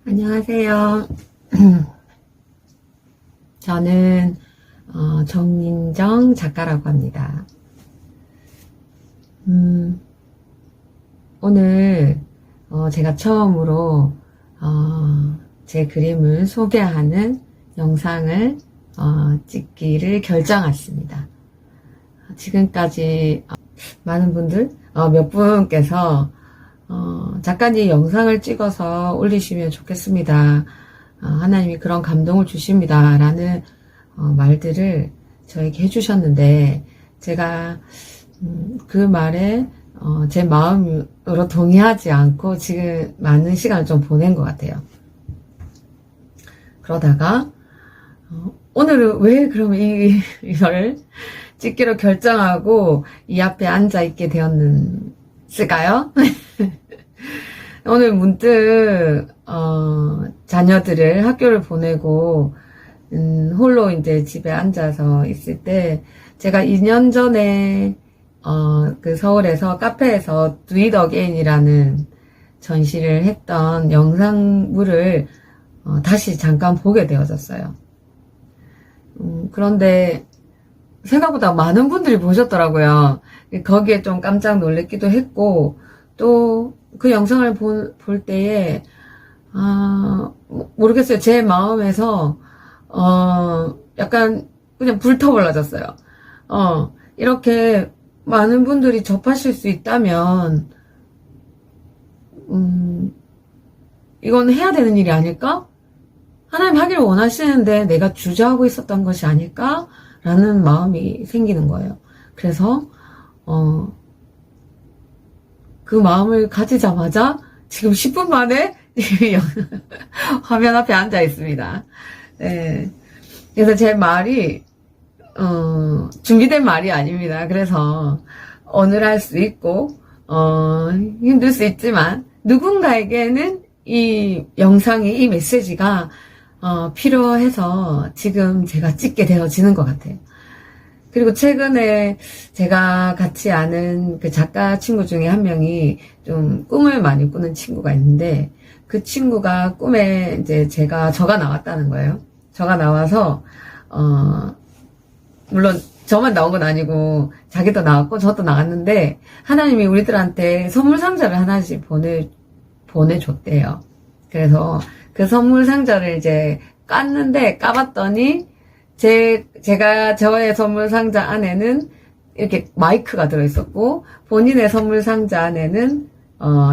안녕하세요. 저는 정민정 작가라고 합니다. 오늘 제가 처음으로 제 그림을 소개하는 영상을 찍기를 결정했습니다. 지금까지 많은 분들, 몇 분께서 작가님 영상을 찍어서 올리시면 좋겠습니다. 하나님이 그런 감동을 주십니다. 라는 말들을 저에게 해주셨는데, 제가 그 말에 제 마음으로 동의하지 않고 지금 많은 시간을 좀 보낸 것 같아요. 그러다가 오늘은 왜 그러면 이걸 찍기로 결정하고 이 앞에 앉아 있게 되었을까요? 오늘 문득 자녀들을 학교를 보내고 홀로 이제 집에 앉아서 있을 때, 제가 2년 전에 그 서울에서 카페에서 Do It Again이라는 전시를 했던 영상물을 다시 잠깐 보게 되어졌어요. 그런데 생각보다 많은 분들이 보셨더라고요. 거기에 좀 깜짝 놀랐기도 했고, 또 그 영상을 볼 때에 모르겠어요. 제 마음에서 약간 그냥 불타올라졌어요. 이렇게 많은 분들이 접하실 수 있다면 이건 해야 되는 일이 아닐까? 하나님 하기를 원하시는데 내가 주저하고 있었던 것이 아닐까? 라는 마음이 생기는 거예요. 그래서 그 마음을 가지자마자 지금 10분 만에 화면 앞에 앉아 있습니다. 네. 그래서 제 말이 준비된 말이 아닙니다. 그래서 어눌할 수 있고 힘들 수 있지만 누군가에게는 이 영상이, 이 메시지가 필요해서 지금 제가 찍게 되어지는 것 같아요. 그리고 최근에 제가 같이 아는 그 작가 친구 중에 한 명이 좀 꿈을 많이 꾸는 친구가 있는데, 그 친구가 꿈에 이제 저가 나왔다는 거예요. 저가 나와서 물론 저만 나온 건 아니고 자기도 나왔고 저도 나왔는데, 하나님이 우리들한테 선물 상자를 하나씩 보내줬대요. 그래서 그 선물 상자를 이제 까봤더니 제가 저의 선물 상자 안에는 이렇게 마이크가 들어있었고, 본인의 선물 상자 안에는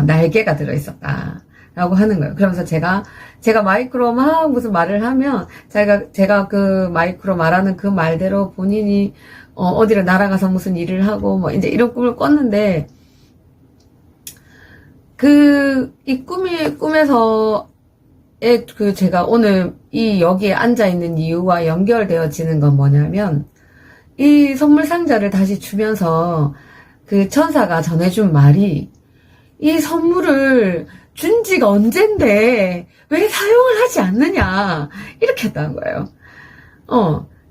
날개가 들어있었다라고 하는 거예요. 그러면서 제가 마이크로 막 무슨 말을 하면 제가 그 마이크로 말하는 그 말대로 본인이 어디를 날아가서 무슨 일을 하고 뭐 이제 이런 꿈을 꿨는데, 이 꿈에서 제가 오늘 여기에 앉아있는 이유와 연결되어지는 건 뭐냐면, 이 선물 상자를 다시 주면서 그 천사가 전해준 말이, 이 선물을 준 지가 언젠데 왜 사용을 하지 않느냐, 이렇게 했다는 거예요.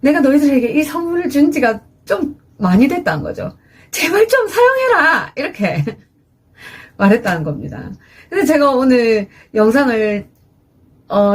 내가 너희들에게 이 선물을 준 지가 좀 많이 됐다는 거죠. 제발 좀 사용해라, 이렇게 말했다는 겁니다. 근데 제가 오늘 영상을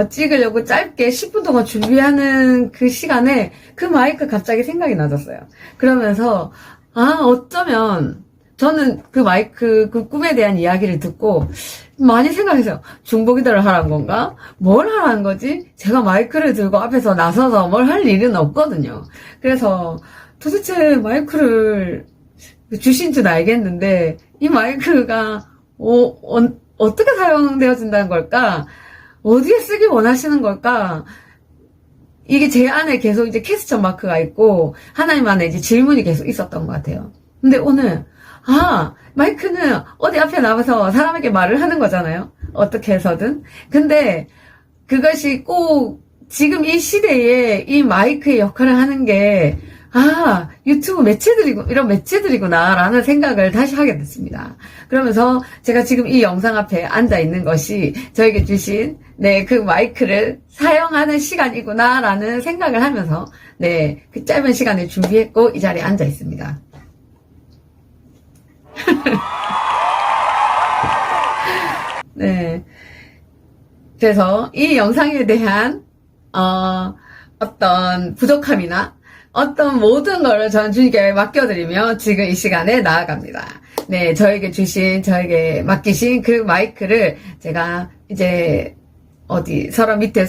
찍으려고 짧게 10분 동안 준비하는 그 시간에 그 마이크 갑자기 생각이 나졌어요. 그러면서 어쩌면 저는 그 마이크, 그 꿈에 대한 이야기를 듣고 많이 생각했어요. 중보기도를 하라는 건가? 뭘 하라는 거지? 제가 마이크를 들고 앞에서 나서서 뭘 할 일은 없거든요. 그래서 도대체 마이크를 주신 줄 알겠는데, 이 마이크가 어떻게 사용되어진다는 걸까? 어디에 쓰기 원하시는 걸까? 이게 제 안에 계속 이제 퀘스천 마크가 있고, 하나님 안에 이제 질문이 계속 있었던 것 같아요. 근데 오늘, 마이크는 어디 앞에 나와서 사람에게 말을 하는 거잖아요. 어떻게 해서든. 근데 그것이 꼭 지금 이 시대에 이 마이크의 역할을 하는 게, 유튜브 이런 매체들이구나라는 생각을 다시 하게 됐습니다. 그러면서 제가 지금 이 영상 앞에 앉아 있는 것이 저에게 주신, 그 마이크를 사용하는 시간이구나라는 생각을 하면서, 그 짧은 시간을 준비했고, 이 자리에 앉아 있습니다. 그래서 이 영상에 대한 어떤 부족함이나 어떤 모든 거를 저는 주님께 맡겨드리며 지금 이 시간에 나아갑니다. 네, 저에게 맡기신 그 마이크를 제가 이제 어디 서랍 밑에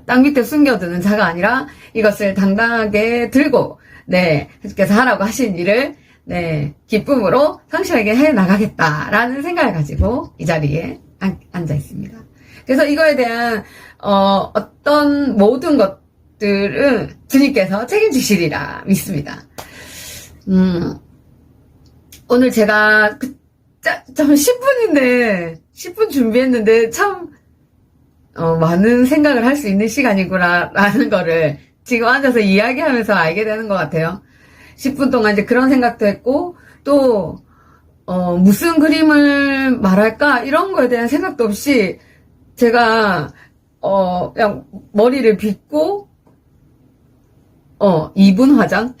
땅 밑에 숨겨두는 자가 아니라 이것을 당당하게 들고, 네, 주께서 하라고 하신 일을, 네, 기쁨으로 성실하게 해 나가겠다라는 생각을 가지고 이 자리에 앉아 있습니다. 그래서 이거에 대한, 어떤 모든 것들은 주님께서 책임지시리라 믿습니다. 오늘 제가 참 10분 준비했는데 참 많은 생각을 할 수 있는 시간이구나라는 거를 지금 앉아서 이야기하면서 알게 되는 것 같아요. 10분 동안 이제 그런 생각도 했고 또 무슨 그림을 말할까 이런 거에 대한 생각도 없이 제가 그냥 머리를 빗고 2분 화장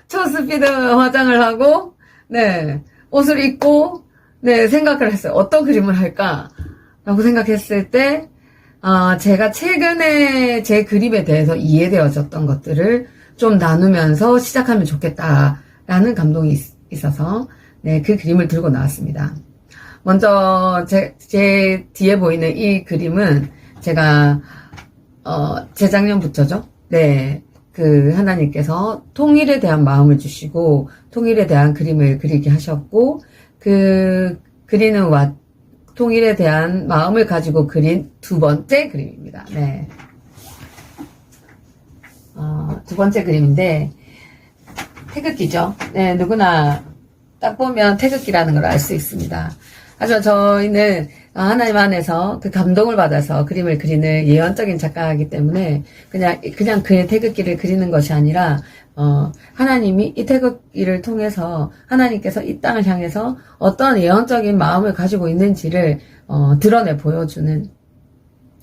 초스피드 화장을 하고, 네, 옷을 입고, 네, 생각을 했어요. 어떤 그림을 할까? 라고 생각했을 때, 제가 최근에 제 그림에 대해서 이해되어졌던 것들을 좀 나누면서 시작하면 좋겠다라는 감동이 있어서, 네, 그 그림을 들고 나왔습니다. 먼저, 제 뒤에 보이는 이 그림은 제가, 재작년부터죠. 네. 하나님께서 통일에 대한 마음을 주시고, 통일에 대한 그림을 그리게 하셨고, 통일에 대한 마음을 가지고 그린 두 번째 그림입니다. 네. 두 번째 그림인데, 태극기죠. 네, 누구나 딱 보면 태극기라는 걸 알 수 있습니다. 하지만 저희는 하나님 안에서 그 감동을 받아서 그림을 그리는 예언적인 작가이기 때문에 그냥 그 태극기를 그리는 것이 아니라 하나님이 이 태극기를 통해서 하나님께서 이 땅을 향해서 어떤 예언적인 마음을 가지고 있는지를 드러내 보여주는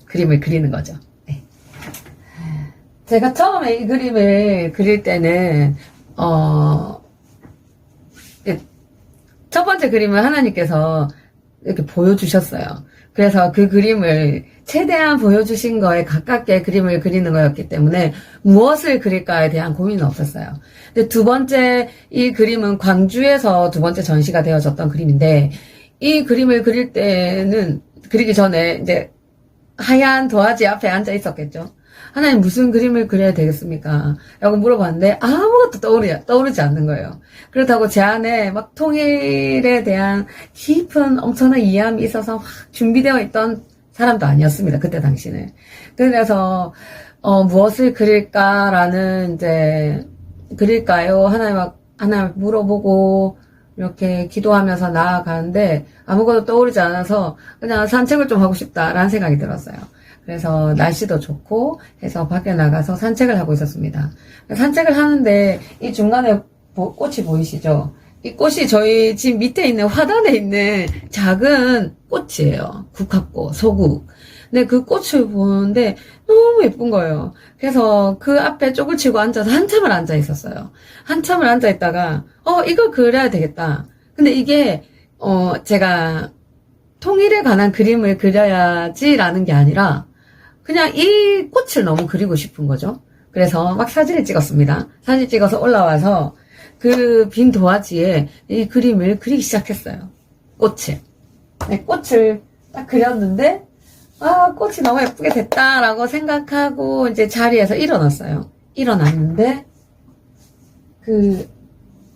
그림을 그리는 거죠. 네. 제가 처음에 이 그림을 그릴 때는 첫 번째 그림을 하나님께서 이렇게 보여주셨어요. 그래서 그 그림을 최대한 보여주신 거에 가깝게 그림을 그리는 거였기 때문에 무엇을 그릴까에 대한 고민은 없었어요. 근데 두 번째 이 그림은 광주에서 두 번째 전시가 되어졌던 그림인데 이 그림을 그리기 전에 이제 하얀 도화지 앞에 앉아 있었겠죠. 하나님 무슨 그림을 그려야 되겠습니까? 라고 물어봤는데 아무것도 떠오르지 않는 거예요. 그렇다고 제 안에 막 통일에 대한 깊은 엄청난 이해함이 있어서 막 준비되어 있던 사람도 아니었습니다. 그때 당시는. 그래서 무엇을 그릴까라는 그릴까요? 하나님 물어보고 이렇게 기도하면서 나아가는데 아무것도 떠오르지 않아서 그냥 산책을 좀 하고 싶다라는 생각이 들었어요. 그래서 날씨도 좋고 해서 밖에 나가서 산책을 하고 있었습니다. 산책을 하는데 이 중간에 꽃이 보이시죠? 이 꽃이 저희 집 밑에 있는 화단에 있는 작은 꽃이에요. 국화꽃, 소국. 근데 그 꽃을 보는데 너무 예쁜 거예요. 그래서 그 앞에 쪽을 치고 앉아서 한참을 앉아 있었어요. 한참을 앉아 있다가 이걸 그려야 되겠다. 근데 이게 제가 통일에 관한 그림을 그려야지라는 게 아니라 그냥 이 꽃을 너무 그리고 싶은 거죠. 그래서 막 사진을 찍었습니다. 사진 찍어서 올라와서 그 빈 도화지에 이 그림을 그리기 시작했어요. 꽃을. 네, 꽃을 딱 그렸는데 꽃이 너무 예쁘게 됐다라고 생각하고 이제 자리에서 일어났어요. 일어났는데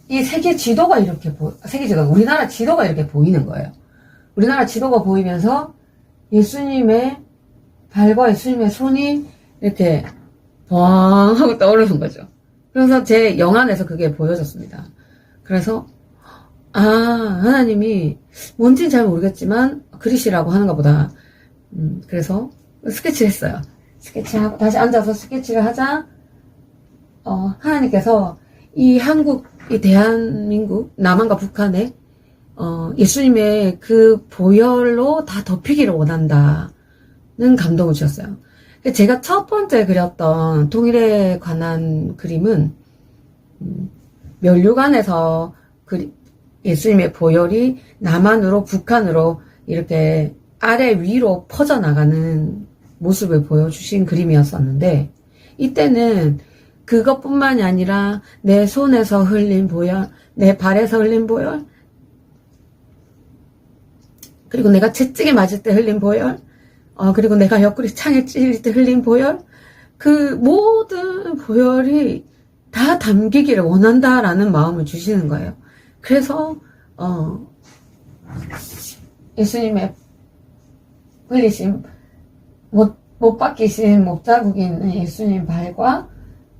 이 세계 지도가 우리나라 지도가 이렇게 보이는 거예요. 우리나라 지도가 보이면서 예수님의 발과 예수님의 손이 이렇게 뻥 하고 떠오르는 거죠. 그래서 제 영안에서 그게 보여졌습니다. 그래서 하나님이 뭔지는 잘 모르겠지만 그리시라고 하는가 보다. 그래서 스케치를 했어요. 스케치하고 다시 앉아서 스케치를 하자 하나님께서 이 한국, 이 대한민국, 남한과 북한에 예수님의 그 보혈로 다 덮이기를 원한다는 감동을 주셨어요. 제가 첫 번째 그렸던 통일에 관한 그림은 면류관에서 예수님의 보혈이 남한으로 북한으로 이렇게 아래 위로 퍼져나가는 모습을 보여주신 그림이었었는데, 이때는 그것뿐만이 아니라 내 손에서 흘린 보혈, 내 발에서 흘린 보혈, 그리고 내가 채찍에 맞을 때 흘린 보혈, 그리고 내가 옆구리 창에 찔릴 때 흘린 보혈, 그 모든 보혈이 다 담기기를 원한다라는 마음을 주시는 거예요. 그래서 예수님의 흘리신 못 박히신 목자국이 있는 예수님 발과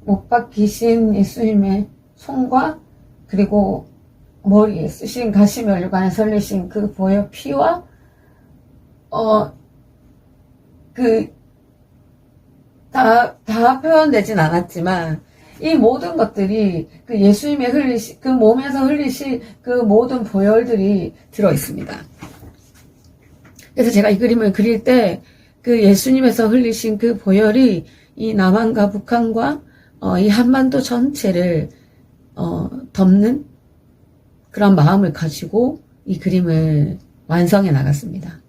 못 박히신 예수님의 손과 그리고 머리에 쓰신 가시면류관에 설리신 그 보혈 피와 다 표현되진 않았지만 이 모든 것들이 그 예수님의 흘리신 그 몸에서 흘리신 그 모든 보혈들이 들어 있습니다. 그래서 제가 이 그림을 그릴 때 그 예수님에서 흘리신 그 보혈이 이 남한과 북한과 이 한반도 전체를 덮는 그런 마음을 가지고 이 그림을 완성해 나갔습니다.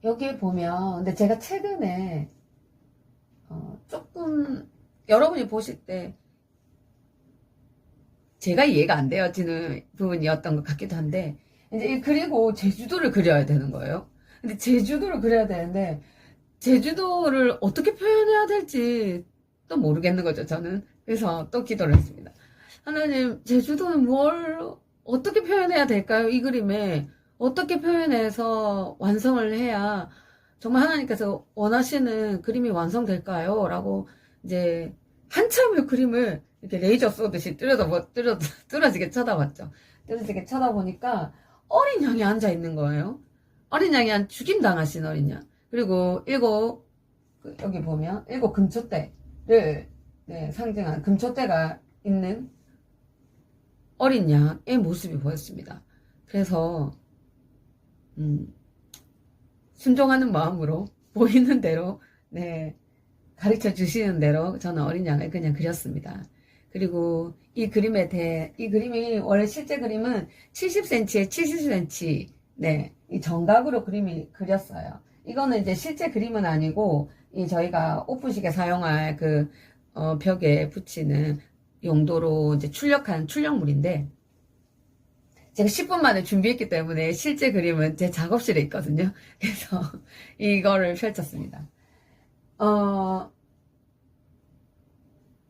여기에 보면 근데 제가 최근에 조금 여러분이 보실 때 제가 이해가 안 되어지는 부분이었던 것 같기도 한데 이제 그리고 제주도를 그려야 되는 거예요. 근데 제주도를 그려야 되는데 제주도를 어떻게 표현해야 될지 또 모르겠는 거죠, 저는. 그래서 또 기도를 했습니다. 하나님, 제주도는 어떻게 표현해야 될까요? 이 그림에 어떻게 표현해서 완성을 해야 정말 하나님께서 원하시는 그림이 완성될까요? 라고 이제 한참을 그림을 이렇게 레이저 쏘듯이 뚫어지게 쳐다봤죠. 뚫어지게 쳐다보니까 어린 양이 앉아 있는 거예요. 어린 양이 죽임 당하신 어린 양. 그리고 여기 보면 일곱 금초대를 상징하는 금초대가 있는 어린 양의 모습이 보였습니다. 그래서 순종하는 마음으로 보이는 대로 가르쳐 주시는 대로 저는 어린 양을 그냥 그렸습니다. 그리고 이 그림이 원래 실제 그림은 70cm에 70cm 이 정각으로 그림이 그렸어요. 이거는 이제 실제 그림은 아니고 저희가 오픈식에 사용할 그 벽에 붙이는 용도로 이제 출력한 출력물인데 제가 10분 만에 준비했기 때문에 실제 그림은 제 작업실에 있거든요. 그래서 이거를 펼쳤습니다.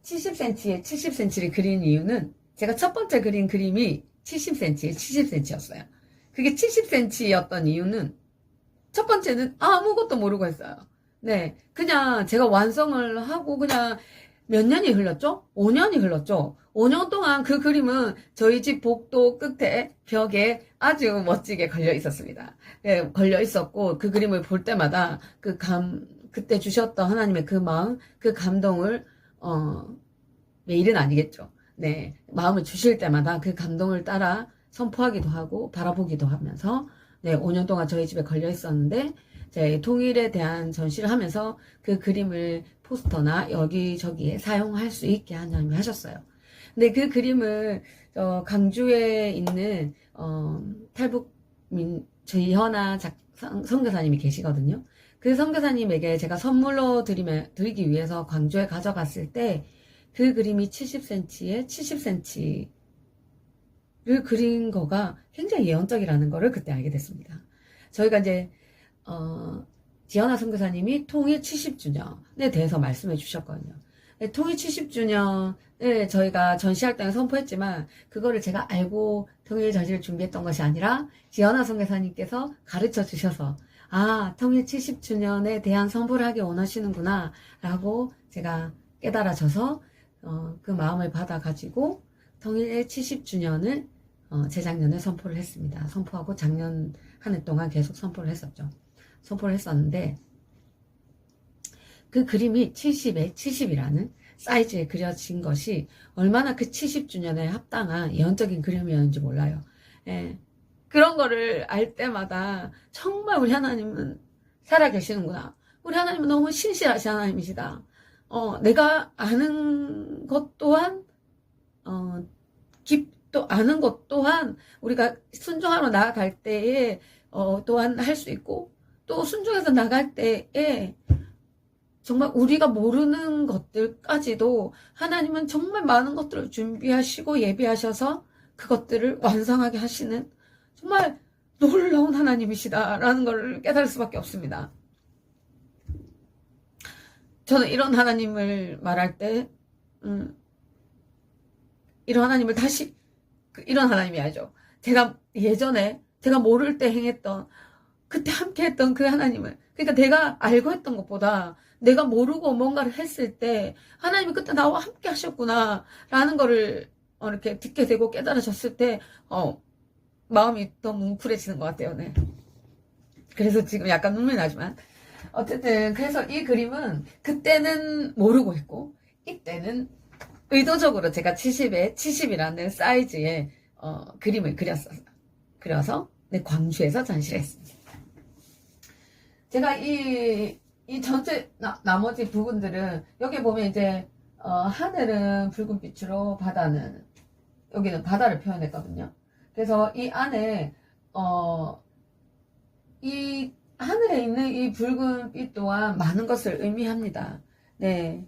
70cm에 70cm를 그린 이유는 제가 첫 번째 그린 그림이 70cm에 70cm였어요. 그게 70cm였던 이유는 첫 번째는 아무것도 모르고 했어요. 그냥 제가 완성을 하고 그냥 몇 년이 흘렀죠? 5년이 흘렀죠? 5년 동안 그 그림은 저희 집 복도 끝에 벽에 아주 멋지게 걸려 있었습니다. 걸려 있었고 그 그림을 볼 때마다 그때 주셨던 하나님의 그 마음, 그 감동을 매일은 아니겠죠. 마음을 주실 때마다 그 감동을 따라 선포하기도 하고 바라보기도 하면서 5년 동안 저희 집에 걸려 있었는데 제 통일에 대한 전시를 하면서 그 그림을 포스터나 여기저기에 사용할 수 있게 하나님이 하셨어요. 근데 그 그림을 강주에 있는 저희 현아 선교사님이 계시거든요. 그 선교사님에게 제가 선물로 드리기 위해서 광주에 가져갔을 때 그 그림이 70cm에 70cm를 그린 거가 굉장히 예언적이라는 거를 그때 알게 됐습니다. 저희가 이제 지연아 선교사님이 통일 70주년에 대해서 말씀해 주셨거든요. 통일 70주년을 저희가 전시할 때는 선포했지만 그거를 제가 알고 통일 전시를 준비했던 것이 아니라 지연아 선교사님께서 가르쳐 주셔서 통일 70주년에 대한 선포를 하기 원하시는구나 라고 제가 깨달아져서 그 마음을 받아가지고 통일의 70주년을 재작년에 선포를 했습니다. 선포하고 작년 한 해 동안 계속 선포를 했었죠. 선포를 했었는데 그 그림이 70에 70이라는 사이즈에 그려진 것이 얼마나 그 70주년에 합당한 예언적인 그림이었는지 몰라요. 그런 거를 알 때마다 정말 우리 하나님은 살아계시는구나. 우리 하나님은 너무 신실하신 하나님이시다. 내가 아는 것 또한 또 아는 것 또한 우리가 순종하러 나아갈 때에 또한 할 수 있고, 또 순종해서 나갈 때에 정말 우리가 모르는 것들까지도 하나님은 정말 많은 것들을 준비하시고 예비하셔서 그것들을 완성하게 하시는 정말 놀라운 하나님이시다라는 걸 깨달을 수밖에 없습니다. 저는 이런 하나님을 말할 때 이런 하나님을 다시 이런 하나님이 아니죠. 제가 예전에 제가 모를 때 행했던 그때 함께 했던 그 하나님을, 그러니까 내가 알고 했던 것보다 내가 모르고 뭔가를 했을 때 하나님이 그때 나와 함께 하셨구나 라는 거를 이렇게 듣게 되고 깨달아졌을 때 마음이 더 뭉클해지는 것 같아요. 네. 그래서 지금 약간 눈물이 나지만 어쨌든 그래서 이 그림은 그때는 모르고 했고 이때는 의도적으로 제가 70에 70이라는 사이즈의 그림을 그려서 네, 광주에서 전시를 했습니다. 제가 이 전체 나머지 부분들은 여기 보면 이제 하늘은 붉은빛으로 바다는 여기는 바다를 표현했거든요. 그래서 이 안에 이 하늘에 있는 이 붉은빛 또한 많은 것을 의미합니다. 네.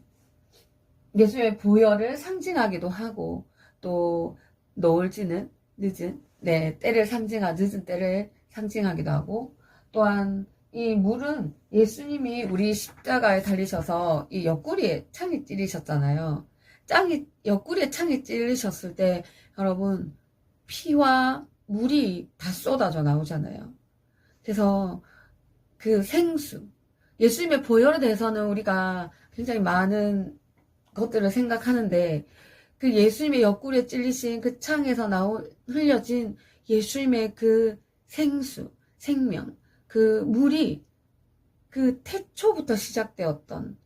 예수의 보혈을 상징하기도 하고 또 노을지는 늦은 때를 늦은 때를 상징하기도 하고, 또한 이 물은 예수님이 우리 십자가에 달리셔서 이 옆구리에 창이 찔리셨잖아요. 옆구리에 창이 찔리셨을 때 여러분 피와 물이 다 쏟아져 나오잖아요. 그래서 그 생수, 예수님의 보혈에 대해서는 우리가 굉장히 많은 것들을 생각하는데 그 예수님의 옆구리에 찔리신 그 창에서 흘려진 예수님의 그 생수, 생명, 그 물이 그 태초부터 시작되었던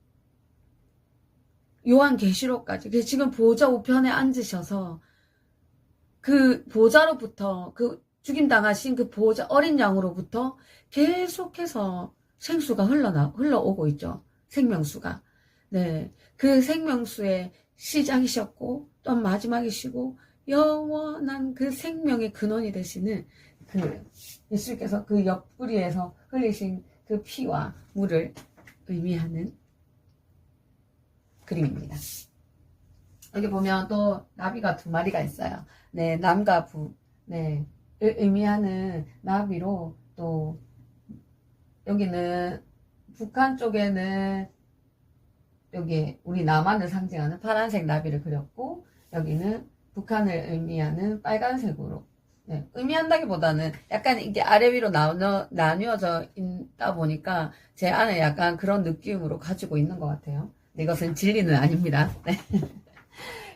요한계시록까지, 지금 보좌 우편에 앉으셔서 그 보좌로부터 그 죽임당하신 그 보좌 어린 양으로부터 계속해서 생수가 흘러오고 있죠. 생명수가. 네. 그 생명수의 시작이셨고 또 마지막이시고 영원한 그 생명의 근원이 되시는 그 예수께서 그 옆구리에서 흘리신 그 피와 물을 의미하는 그림입니다. 여기 보면 또 나비가 2마리가 있어요. 네, 남과 북, 네, 의미하는 나비로, 또 여기는 북한 쪽에는 여기 우리 남한을 상징하는 파란색 나비를 그렸고, 여기는 북한을 의미하는 빨간색으로, 네, 의미한다기보다는 약간 이게 아래 위로 나뉘어져 있다 보니까 제 안에 약간 그런 느낌으로 가지고 있는 것 같아요. 이것은 진리는 아닙니다. 네.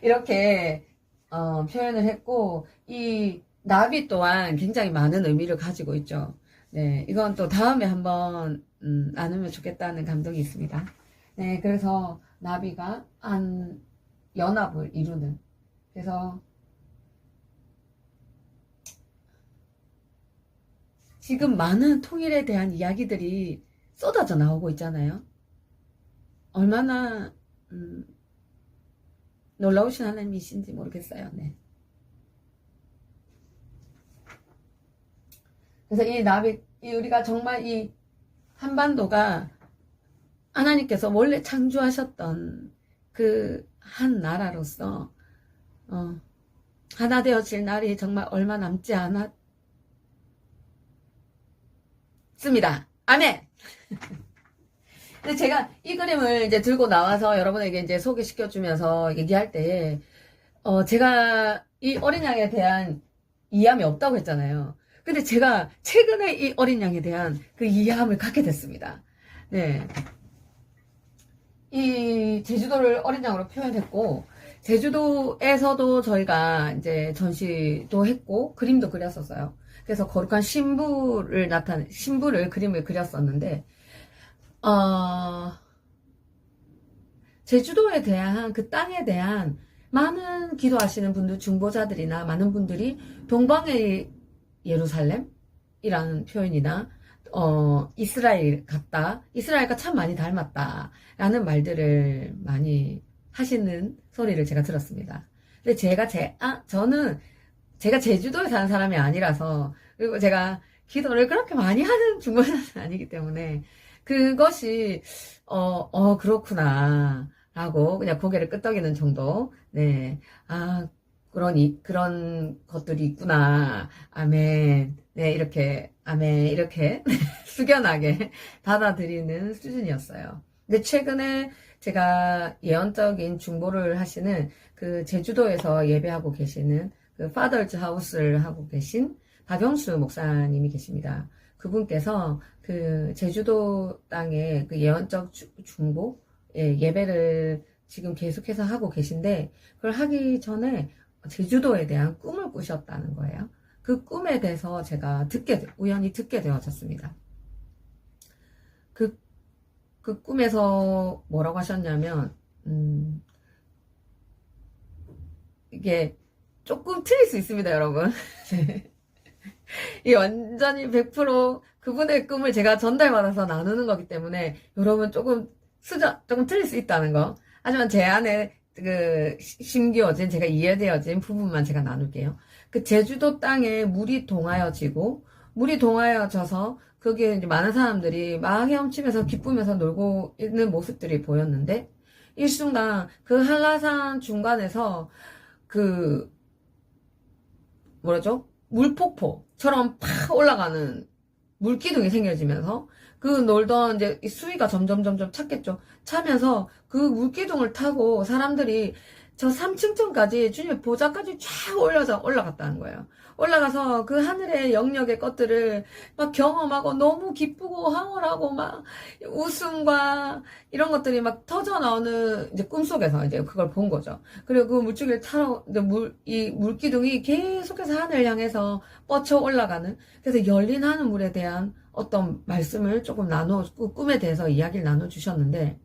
이렇게 표현을 했고, 이 나비 또한 굉장히 많은 의미를 가지고 있죠. 네, 이건 또 다음에 한번 나누면 좋겠다는 감동이 있습니다. 네, 그래서 나비가 한 연합을 이루는, 그래서 지금 많은 통일에 대한 이야기들이 쏟아져 나오고 있잖아요. 얼마나 놀라우신 하나님이신지 모르겠어요. 네. 그래서 이 나비, 우리가 정말 이 한반도가 하나님께서 원래 창조하셨던 그 한 나라로서 하나 되어질 날이 정말 얼마 남지 않았습니다. 아멘. 근데 제가 이 그림을 이제 들고 나와서 여러분에게 이제 소개시켜주면서 얘기할 때, 제가 이 어린 양에 대한 이해함이 없다고 했잖아요. 근데 제가 최근에 이 어린 양에 대한 그 이해함을 갖게 됐습니다. 네. 이 제주도를 어린 양으로 표현했고, 제주도에서도 저희가 이제 전시도 했고, 그림도 그렸었어요. 그래서 거룩한 신부를 그림을 그렸었는데, 제주도에 대한 그 땅에 대한 많은 기도하시는 분들, 중보자들이나 많은 분들이 동방의 예루살렘이라는 표현이나 이스라엘 같다, 이스라엘과 참 많이 닮았다 라는 말들을 많이 하시는 소리를 제가 들었습니다. 근데 저는 제가 제주도에 사는 사람이 아니라서, 그리고 제가 기도를 그렇게 많이 하는 중고사는 아니기 때문에, 그것이, 그렇구나. 라고 그냥 고개를 끄덕이는 정도. 네. 아, 그런 것들이 있구나. 아멘. 네, 이렇게, 아멘. 이렇게 숙연하게 받아들이는 수준이었어요. 근데 최근에 제가 예언적인 중보를 하시는 그 제주도에서 예배하고 계시는 그 파더즈 하우스를 하고 계신 박영수 목사님이 계십니다. 그분께서 그 제주도 땅에 그 예언적 중보 예배를 지금 계속해서 하고 계신데 그걸 하기 전에 제주도에 대한 꿈을 꾸셨다는 거예요. 그 꿈에 대해서 제가 우연히 듣게 되어졌습니다. 그 꿈에서 뭐라고 하셨냐면, 이게 조금 틀릴 수 있습니다, 여러분. 이 완전히 100% 그분의 꿈을 제가 전달받아서 나누는 거기 때문에 여러분 조금 틀릴 수 있다는 거. 하지만 제 안에 심기어진, 제가 이해되어진 부분만 제가 나눌게요. 그 제주도 땅에 물이 동하여져서 거기에 이제 많은 사람들이 막 헤엄치면서 기쁘면서 놀고 있는 모습들이 보였는데, 일순간 그 한라산 중간에서 물폭포처럼 팍 올라가는 물기둥이 생겨지면서 그 놀던 이제 수위가 점점 찼겠죠. 차면서 그 물기둥을 타고 사람들이 저 3층까지 주님의 보좌까지 쫙 올라갔다는 거예요. 올라가서 그 하늘의 영역의 것들을 막 경험하고 너무 기쁘고 황홀하고 막 웃음과 이런 것들이 막 터져 나오는 이제 꿈속에서 이제 그걸 본 거죠. 그리고 그 물줄기를 타러 이 물기둥이 계속해서 하늘을 향해서 뻗쳐 올라가는, 그래서 열린 하늘물에 대한 어떤 말씀을 조금 꿈에 대해서 이야기를 나눠주셨는데,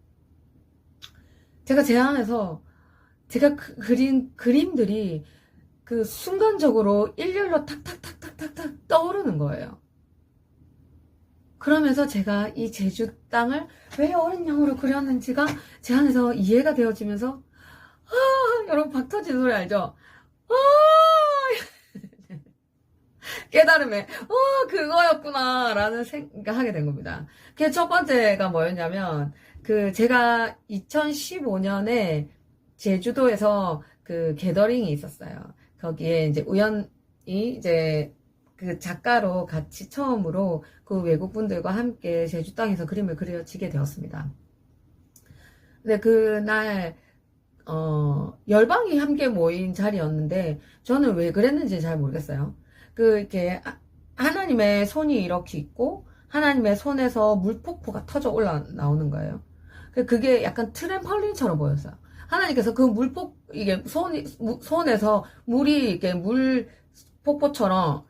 제가 제 안에서 제가 그린 그림들이 그 순간적으로 일렬로 탁탁탁탁탁탁 떠오르는 거예요. 그러면서 제가 이 제주 땅을 왜 어린 양으로 그렸는지가 제 안에서 이해가 되어지면서, 여러분 박 터지는 소리 알죠? 깨달음에 그거였구나 라는 생각을 하게 된 겁니다. 그 첫 번째가 뭐였냐면, 제가 2015년에 제주도에서 그 게더링이 있었어요. 거기에 이제 우연히 이제 그 작가로 같이 처음으로 그 외국분들과 함께 제주 땅에서 그림을 그려지게 되었습니다. 근데 그날 열방이 함께 모인 자리였는데 저는 왜 그랬는지 잘 모르겠어요. 이렇게 하나님의 손이 이렇게 있고 하나님의 손에서 물폭포가 터져 올라나오는 거예요. 그게 약간 트램펄린처럼 보였어요. 하나님께서 그 이게 손에서 물이 이렇게 물폭포처럼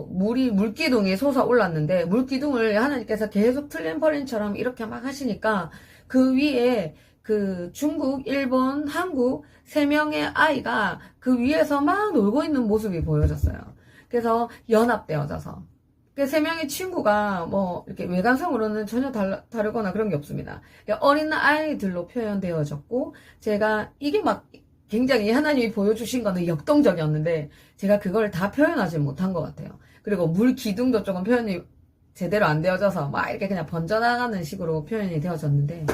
물기둥이 솟아 올랐는데, 물기둥을 하나님께서 계속 트램펄린처럼 이렇게 막 하시니까 그 위에 그 중국, 일본, 한국 3명의 아이가 그 위에서 막 놀고 있는 모습이 보여졌어요. 그래서 연합되어져서. 그 3명의 친구가 뭐 이렇게 외관상으로는 전혀 다르거나 그런 게 없습니다. 어린 아이들로 표현되어졌고, 제가 이게 막 굉장히 하나님이 보여주신 거는 역동적이었는데 제가 그걸 다 표현하지 못한 것 같아요. 그리고 물 기둥도 조금 표현이 제대로 안 되어져서 막 이렇게 그냥 번져나가는 식으로 표현이 되어졌는데,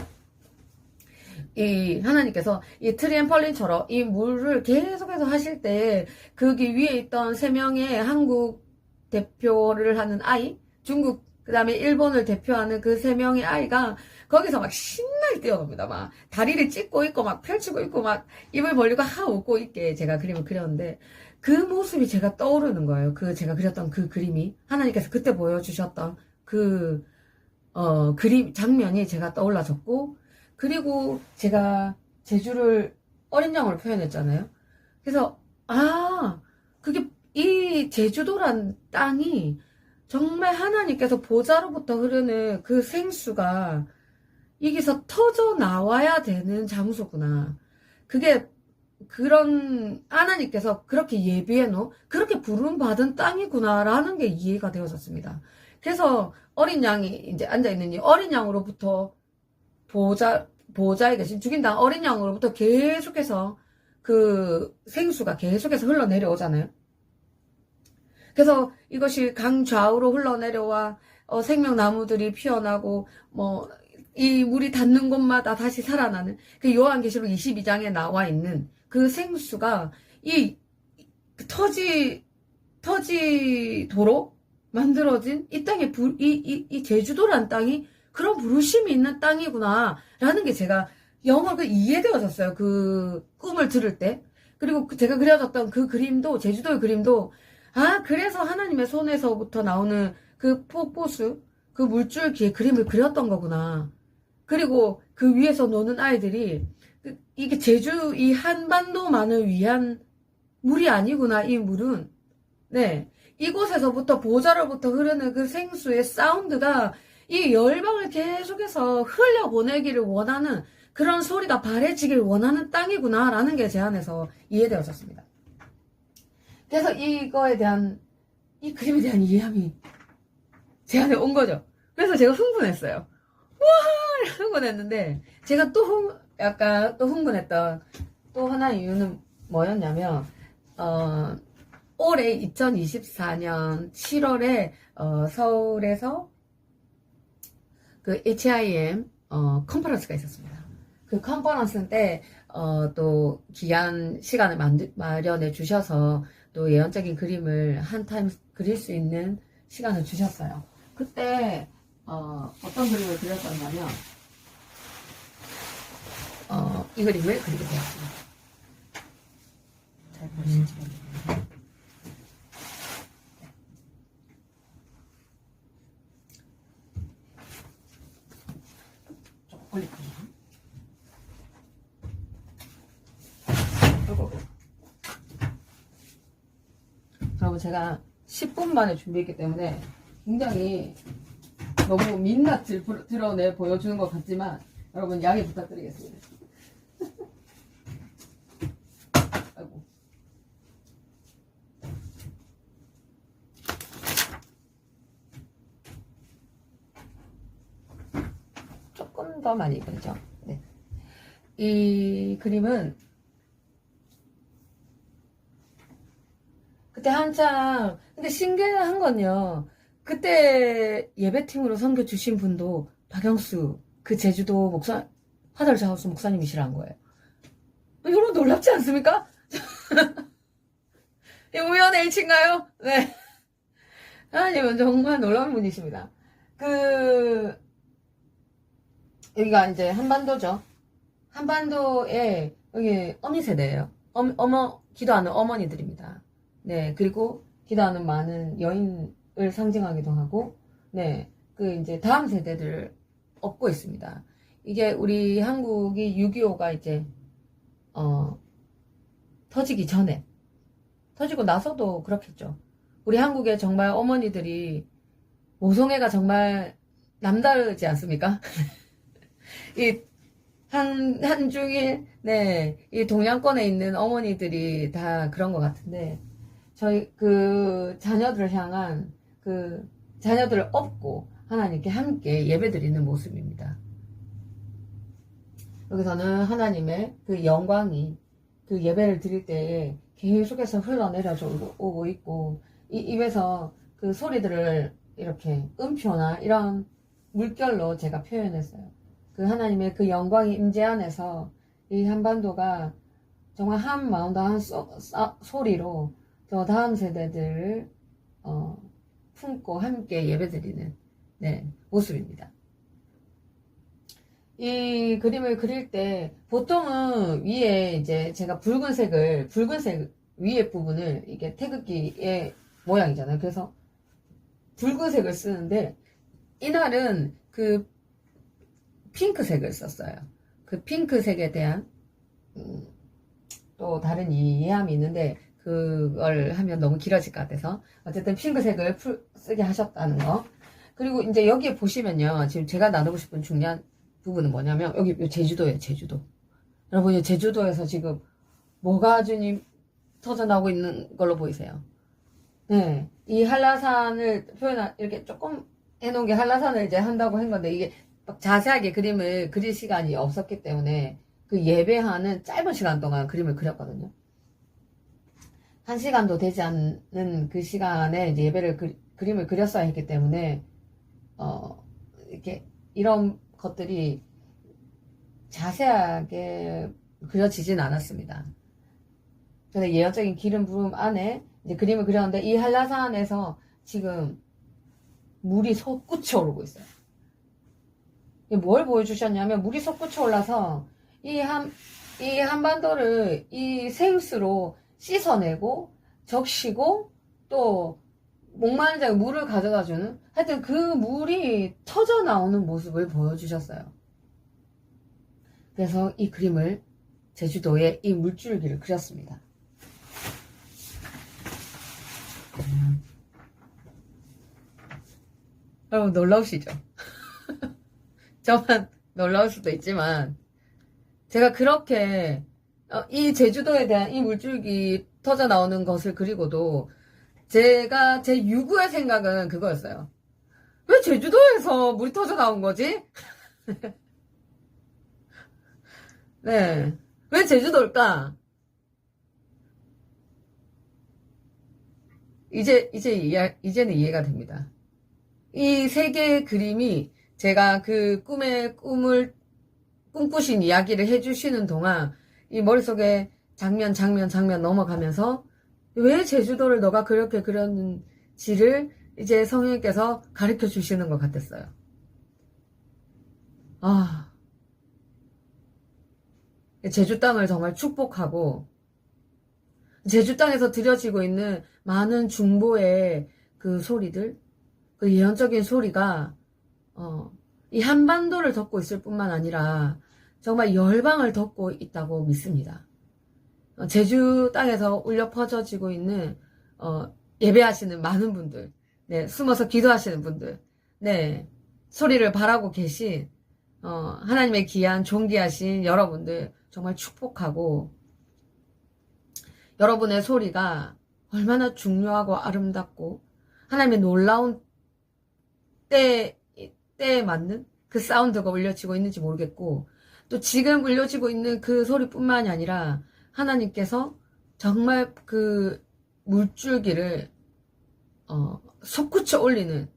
이 하나님께서 이 트리엠펄린처럼 이 물을 계속해서 하실 때 거기 위에 있던 3명의 한국 대표를 하는 아이, 중국 그 다음에 일본을 대표하는 그 3명의 아이가 거기서 막 신나게 뛰어놉니다. 막 다리를 찢고 있고 막 펼치고 있고 막 입을 벌리고 웃고 있게 제가 그림을 그렸는데, 그 모습이 제가 떠오르는 거예요. 제가 그렸던 그 그림이 하나님께서 그때 보여주셨던 장면이 제가 떠올라졌고, 그리고 제가 제주를 어린 양으로 표현했잖아요. 그래서 그게 이 제주도란 땅이 정말 하나님께서 보좌로부터 흐르는 그 생수가 여기서 터져 나와야 되는 장소구나. 그게 하나님께서 그렇게 그렇게 부름받은 땅이구나라는 게 이해가 되어졌습니다. 그래서 어린 양이 이제 앉아있는 이 어린 양으로부터 보좌에 계신 죽인당 어린 양으로부터 계속해서 그 생수가 계속해서 흘러내려오잖아요. 그래서 이것이 강 좌우로 흘러내려와 생명나무들이 피어나고 이 물이 닿는 곳마다 다시 살아나는 그 요한계시록 22장에 나와 있는 그 생수가 이 터지도록 만들어진 이 땅의 이 제주도란 땅이 그런 부르심이 있는 땅이구나 라는 게 제가 영어로 이해되어졌어요. 그 꿈을 들을 때. 그리고 제가 그려졌던 그 그림도, 제주도의 그림도, 그래서 하나님의 손에서부터 나오는 그 폭포수, 그 물줄기에 그림을 그렸던 거구나. 그리고 그 위에서 노는 아이들이, 이게 이 한반도만을 위한 물이 아니구나, 이 물은. 네. 이곳에서부터, 보좌로부터 흐르는 그 생수의 사운드가 이 열방을 계속해서 흘려보내기를 원하는 그런 소리가 바래지길 원하는 땅이구나 라는 게 제 안에서 이해되어졌습니다. 그래서 이거에 대한 이 그림에 대한 이해함이 제 안에 온 거죠. 그래서 제가 흥분했어요. 와! 흥분했는데 제가 약간 또 흥분했던 또 하나의 이유는 뭐였냐면 올해 2024년 7월에 서울에서 그 HIM 컨퍼런스가 있었습니다. 그 컨퍼런스 때 또 귀한 시간을 마련해 주셔서 또 예언적인 그림을 한 타임 그릴 수 있는 시간을 주셨어요. 그때 어떤 그림을 그렸었냐면 이 그림을 그리게 되었습니다. 잘 보시죠. 조금 올릴게요. 그러면 제가 10분 만에 준비했기 때문에 굉장히 너무 민낯을 드러내 보여주는 것 같지만 여러분 양해 부탁드리겠습니다. 아이고. 조금 더 많이 그리죠. 네. 이 그림은 그때 한창 근데 신기한 건요. 그때 예배팀으로 선교 주신 분도 박영수 그 제주도 화살자 하우스 목사님이시라는 거예요. 여러분 놀랍지 않습니까? 우연의 일치인가요? 네. 하나님은 정말 놀라운 분이십니다. 여기가 이제 한반도죠. 한반도에 여기 어미 세대예요. 기도하는 어머니들입니다. 네, 그리고 기도하는 많은 여인을 상징하기도 하고, 네, 이제 다음 세대들을 얻고 있습니다. 이게 우리 한국이 6.25가 이제, 터지기 전에, 터지고 나서도 그렇겠죠. 우리 한국에 정말 어머니들이, 모성애가 정말 남다르지 않습니까? 한중일, 네, 이 동양권에 있는 어머니들이 다 그런 것 같은데, 저희 자녀들을 향한 자녀들을 업고 하나님께 함께 예배드리는 모습입니다. 여기서는 하나님의 그 영광이 그 예배를 드릴 때에 계속해서 흘러내려져 오고 있고 이 입에서 그 소리들을 이렇게 음표나 이런 물결로 제가 표현했어요. 그 하나님의 그 영광이 임재 안에서 이 한반도가 정말 한 마음도 한 소리로 저 다음 세대들을 품고 함께 예배드리는 모습입니다. 이 그림을 그릴 때 보통은 위에 이제 제가 붉은색 위에 부분을 이게 태극기의 모양이잖아요. 그래서 붉은색을 쓰는데 이날은 그 핑크색을 썼어요. 그 핑크색에 대한 또 다른 이해함이 있는데 그걸 하면 너무 길어질 것 같아서 어쨌든 핑크색을 쓰게 하셨다는 거. 그리고 이제 여기에 보시면요, 지금 제가 나누고 싶은 중요한 부분은 뭐냐면 여기 제주도예요. 제주도. 여러분, 제주도에서 지금 뭐가 주님 터져나오고 있는 걸로 보이세요? 네, 이 한라산을 이렇게 조금 해놓은 게 한라산을 이제 한다고 한 건데 이게 막 자세하게 그림을 그릴 시간이 없었기 때문에 그 예배하는 짧은 시간 동안 그림을 그렸거든요. 1시간도 되지 않는 그 시간에 이제 그림을 그렸어야 했기 때문에, 이렇게, 이런 것들이 자세하게 그려지진 않았습니다. 근데 예언적인 기름 부음 안에 이제 그림을 그렸는데, 이 한라산에서 지금 물이 솟구쳐 오르고 있어요. 뭘 보여주셨냐면, 물이 솟구쳐 올라서 이 한반도를 이 세우스로 씻어내고 적시고 또 목마른 자가 물을 가져다주는, 하여튼 그 물이 터져 나오는 모습을 보여주셨어요. 그래서 이 그림을 제주도에 이 물줄기를 그렸습니다. 여러분 놀라우시죠? 저만 놀라울 수도 있지만, 제가 그렇게 이 제주도에 대한 이 물줄기 터져 나오는 것을 그리고도 제가 제 유구의 생각은 그거였어요. 왜 제주도에서 물이 터져 나온 거지? 네. 왜 제주도일까? 이제는 이해가 됩니다. 이 세 개의 그림이 제가 그 꿈을 꿈꾸신 이야기를 해주시는 동안 이 머릿속에 장면 넘어가면서 왜 제주도를 너가 그렇게 그렸는지를 이제 성령님께서 가르쳐 주시는 것 같았어요. 제주 땅을 정말 축복하고, 제주 땅에서 들려지고 있는 많은 중보의 그 소리들, 그 예언적인 소리가 이 한반도를 덮고 있을 뿐만 아니라 정말 열방을 덮고 있다고 믿습니다. 제주 땅에서 울려 퍼져지고 있는 예배하시는 많은 분들, 네, 숨어서 기도하시는 분들, 네, 소리를 바라고 계신 하나님의 귀한 존귀하신 여러분들 정말 축복하고, 여러분의 소리가 얼마나 중요하고 아름답고 하나님의 놀라운 때에 맞는 그 사운드가 울려지고 있는지 모르겠고, 또 지금 울려지고 있는 그 소리뿐만이 아니라 하나님께서 정말 그 물줄기를 솟구쳐 올리는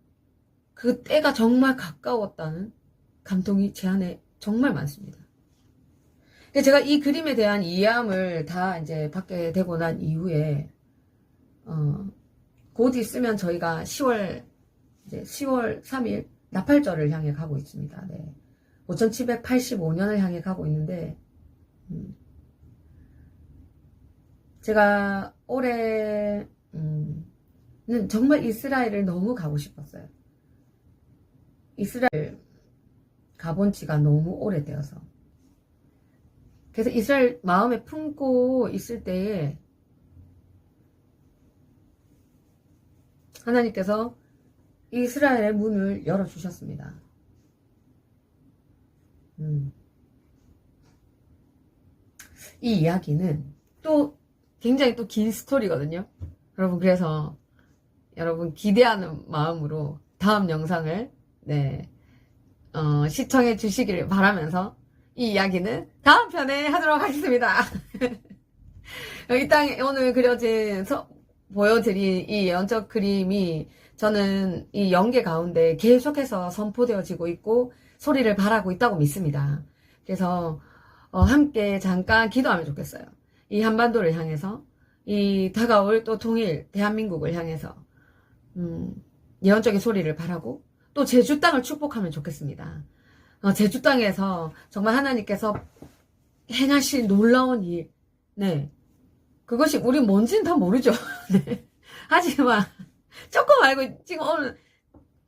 그 때가 정말 가까웠다는 감동이 제 안에 정말 많습니다. 제가 이 그림에 대한 이해함을 다 이제 받게 되고 난 이후에 곧 있으면 저희가 10월 3일 나팔절을 향해 가고 있습니다. 네. 5785년을 향해 가고 있는데, 제가 올해는 정말 이스라엘을 너무 가고 싶었어요. 이스라엘 가본 지가 너무 오래되어서. 그래서 이스라엘 마음에 품고 있을 때에 하나님께서 이스라엘의 문을 열어주셨습니다. 이 이야기는 또 굉장히 또 긴 스토리거든요. 여러분, 그래서 여러분 기대하는 마음으로 다음 영상을 시청해 주시기를 바라면서 이 이야기는 다음 편에 하도록 하겠습니다. 이 땅에 오늘 보여드린 이 예언적 그림이 저는 이 연계 가운데 계속해서 선포되어지고 있고 소리를 바라고 있다고 믿습니다. 그래서 함께 잠깐 기도하면 좋겠어요. 이 한반도를 향해서, 이 다가올 또 통일 대한민국을 향해서 예언적인 소리를 바라고 또 제주 땅을 축복하면 좋겠습니다. 제주 땅에서 정말 하나님께서 행하신 놀라운 일, 네, 그것이 우리 뭔지는 다 모르죠. 네. 하지만 조금 알고, 지금 오늘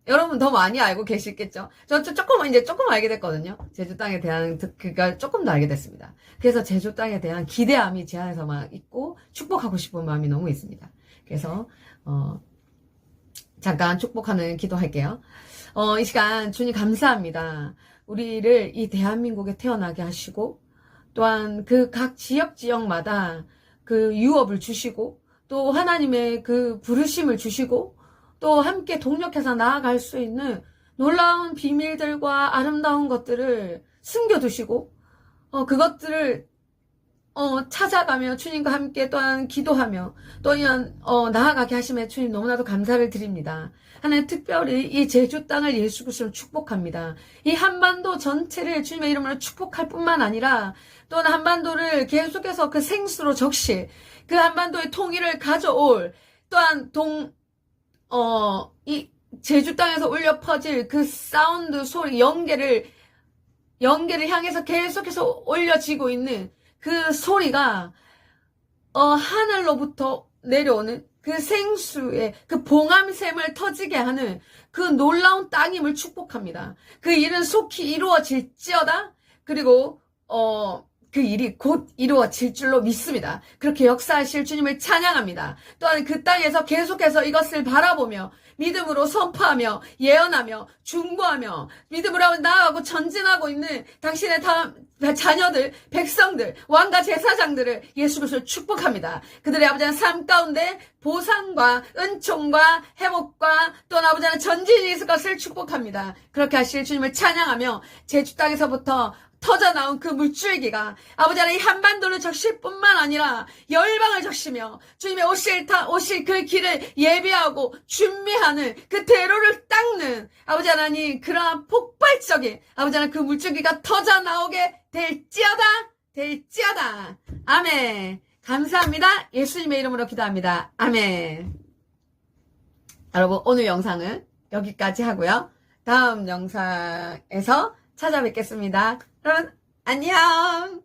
여러분 더 많이 알고 계시겠죠? 저 조금 알게 됐거든요. 제주 땅에 대한 그가 조금 더 알게 됐습니다. 그래서 제주 땅에 대한 기대함이 제 안에서만 있고 축복하고 싶은 마음이 너무 있습니다. 그래서 잠깐 축복하는 기도할게요. 이 시간 주님 감사합니다. 우리를 이 대한민국에 태어나게 하시고, 또한 그 각 지역마다 그 유업을 주시고, 또 하나님의 그 부르심을 주시고, 또 함께 동력해서 나아갈 수 있는 놀라운 비밀들과 아름다운 것들을 숨겨두시고, 그것들을 찾아가며 주님과 함께 또한 기도하며 또한 나아가게 하심에 주님 너무나도 감사를 드립니다. 하나님 특별히 이 제주 땅을 예수 그리스도로 축복합니다. 이 한반도 전체를 주님의 이름으로 축복할 뿐만 아니라 또한 한반도를 계속해서 그 생수로 적실, 그 한반도의 통일을 가져올 또한 이 제주 땅에서 울려 퍼질 그 사운드 소리 연계를 향해서 계속해서 올려지고 있는 그 소리가 하늘로부터 내려오는 그 생수의 그 봉암샘을 터지게 하는 그 놀라운 땅임을 축복합니다. 그 일은 속히 이루어질지어다. 그리고 그 일이 곧 이루어질 줄로 믿습니다. 그렇게 역사하실 주님을 찬양합니다. 또한 그 땅에서 계속해서 이것을 바라보며 믿음으로 선포하며 예언하며 중보하며 믿음으로 나아가고 전진하고 있는 당신의 자녀들, 백성들, 왕과 제사장들을 예수 그리스도로 축복합니다. 그들의 아버지의 삶 가운데 보상과 은총과 회복과 또한 아버지의 전진이 있을 것을 축복합니다. 그렇게 하실 주님을 찬양하며 제주 땅에서부터 터져나온 그 물줄기가 아버지 하나님 한반도를 적실 뿐만 아니라 열방을 적시며 주님의 오실 그 길을 예비하고 준비하는 그 대로를 닦는 아버지 하나님 그러한 폭발적인 아버지 하나님 그 물줄기가 터져나오게 될지어다 아멘. 감사합니다. 예수님의 이름으로 기도합니다. 아멘. 여러분 오늘 영상은 여기까지 하고요. 다음 영상에서 찾아뵙겠습니다. 여러분 안녕.